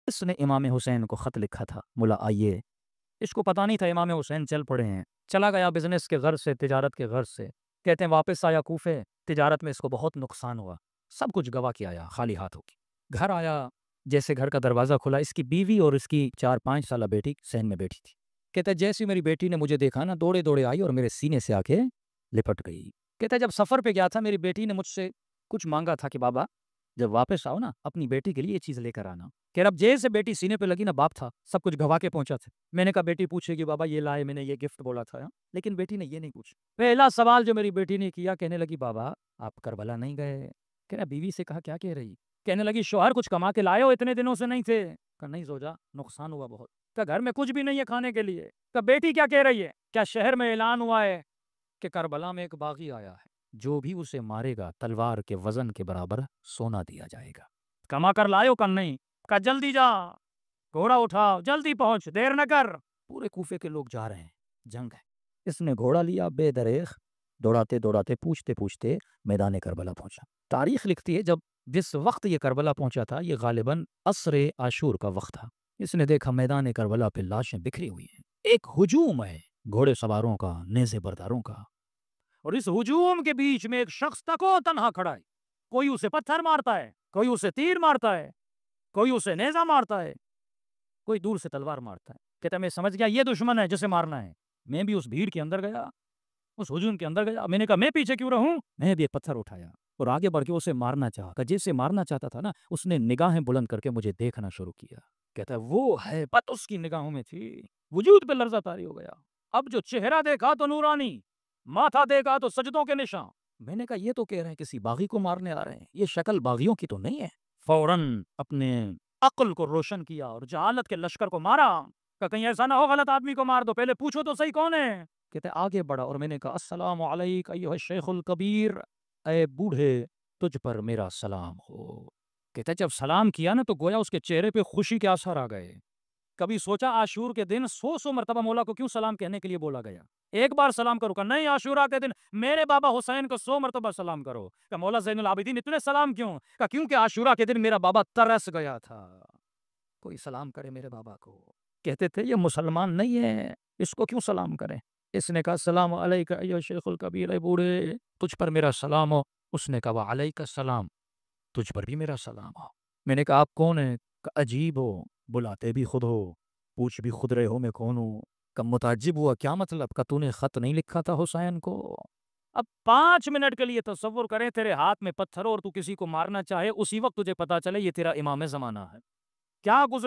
اس نے امام حسین کو خط لکھا تھا، ملا آئیے۔ اس کو پتہ نہیں تھا امام حسین چل پڑے ہیں۔ چلا گیا بزنس کے غرض سے، تجارت کے غرض سے۔ کہتے ہیں واپس آیا کوفے، تجارت میں اس کو بہت نقصان ہوا، سب کچھ گوا کے آیا خالی ہاتھ ہو کے۔ گھر آیا، جیسے گھر کا دروازہ کھلا، اس کی بیوی اور اس کی 4-5 سالہ بیٹی سین میں بیٹھی تھی۔ کہتا ہے جیسی میری بیٹی نے مجھے دیکھا نا، دوڑے دوڑے آئی اور میرے سینے سے آ کے لپٹ گئی۔ کہتا ہے جب سفر پہ گیا تھا، میری بیٹی نے مجھ سے کچھ مانگا تھا کہ بابا جب واپس آؤ نا، اپنی بیٹی کے لیے یہ چیز لے کر آنا۔ کہ اب جیسے بیٹی سینے پہ لگی نا، باپ تھا، سب کچھ گھوا کے پہنچا تھا۔ میں نے کہا بیٹی پوچھے گی بابا یہ لائے، میں نے یہ گفٹ بولا تھا، لیکن بیٹی نے یہ نہیں پوچھا۔ پہلا سوال جو میری بیٹی نے کیا، کہنے لگی بابا آپ کربلا نہیں گئے؟ کہنا بیوی سے کہا کیا کہہ رہی؟ کہنے لگی شوہر کچھ کما کے لائے ہو، اتنے دنوں سے نہیں تھے؟ کہا نہیں زوجا، نقصان ہوا بہت۔ کہا گھر میں کچھ بھی نہیں ہے کھانے کے لیے؟ کہا بیٹی کیا کہہ رہی ہے؟ کیا شہر میں اعلان ہوا ہے کہ کربلا میں ایک باغی آیا ہے، جو بھی اسے مارے گا تلوار کے وزن کے برابر سونا دیا جائے گا؟ کما کر لائے ہو؟ کہا نہیں۔ کہا جلدی جا، گھوڑا اٹھاؤ، جلدی پہنچ، دیر نہ کر۔ پورے کوفے کے لوگ جا رہے ہیں، جنگ ہے۔ اس نے گھوڑا لیا، بے دریغ دوڑاتے دوڑاتے پوچھتے پوچھتے میدان کربلا پہنچا۔ تاریخ لکھتی ہے جس وقت یہ کربلا پہنچا تھا، یہ غالباً عصر عاشور کا وقت تھا۔ اس نے دیکھا میدان کربلا پہ لاشیں بکھری ہوئی ہیں، ایک ہجوم ہے گھوڑے سواروں کا، نیزے برداروں کا، اور اس ہجوم کے بیچ میں ایک شخص تکو تنہا کھڑا ہے۔ کوئی اسے پتھر مارتا ہے، کوئی اسے تیر مارتا ہے، کوئی اسے نیزہ مارتا ہے، کوئی دور سے تلوار مارتا ہے۔ کہتا میں سمجھ گیا یہ دشمن ہے جسے مارنا ہے۔ میں بھی اس بھیڑ کے اندر گیا، اس ہجوم کے اندر گیا۔ میں نے کہا میں پیچھے کیوں رہوں؟ میں بھی ایک پتھر اٹھایا اور آگے بڑھ کے اسے مارنا چاہا۔ کہ جسے مارنا چاہتا تھا نا، اس نے نگاہیں بلند کر کے مجھے دیکھنا شروع کیا۔ کہتا ہے وہ ہے بت اس کی نگاہوں میں تھی، وجود پہ لرزہ طاری ہو گیا۔ اب جو چہرہ دیکھا تو نورانی، ماتھا دیکھا تو سجدوں کے نشان۔ میں نے کہا یہ تو کہہ رہے ہیں کسی باغی کو مارنے آ رہے ہیں، یہ شکل باغیوں کی تو نہیں ہے۔ فوراً اپنے عقل کو روشن کیا اور جہالت کے لشکر کو مارا۔ کہ کہیں ایسا نہ ہو غلط آدمی کو مار دو، پہلے پوچھو تو صحیح کون ہے۔ کہتے آگے بڑھا اور میں نے کہا السلام علیک ایھا الشیخ الکبیر، اے بوڑھے تجھ پر میرا سلام ہو۔ کہتے جب سلام کیا نا تو گویا اس کے چہرے پہ خوشی کے آثار آ گئے۔ کبھی سوچا عاشور کے دن 100 مرتبہ مولا کو کیوں سلام کہنے کے لیے بولا گیا؟ ایک بار سلام کرو، کہ نہیں عاشورہ کے دن میرے بابا حسین کو 100 مرتبہ سلام کرو۔ کہ مولا زین العابدین اتنے سلام کیوں؟ کہ کیونکہ عاشورہ کے دن میرا بابا ترس گیا تھا، کوئی سلام کرے میرے بابا کو۔ کہتے تھے یہ مسلمان نہیں ہے، اس کو کیوں سلام کریں؟ اس نے کہا السلام علیک ایھا الشیخ الکبیر، اے بوڑھے تجھ پر میرا سلام ہو۔ اس نے کہا وعلیک السلام، تجھ پر بھی میرا سلام ہو۔ میں نے کہا آپ کون ہیں؟ کہ عجیب ہو، بلاتے بھی خود ہو، پوچھ بھی خود رہے ہو میں کون ہوں۔ کہ متعجب ہوا کیا مطلب؟ کہ تو نے خط نہیں لکھا تھا حسین کو؟ اب 5 منٹ کے لیے تصور کریں تیرے ہاتھ میں پتھر اور تو کسی کو مارنا چاہے، اسی وقت تجھے پتا چلے یہ تیرا امام زمانہ ہے، کیا گزر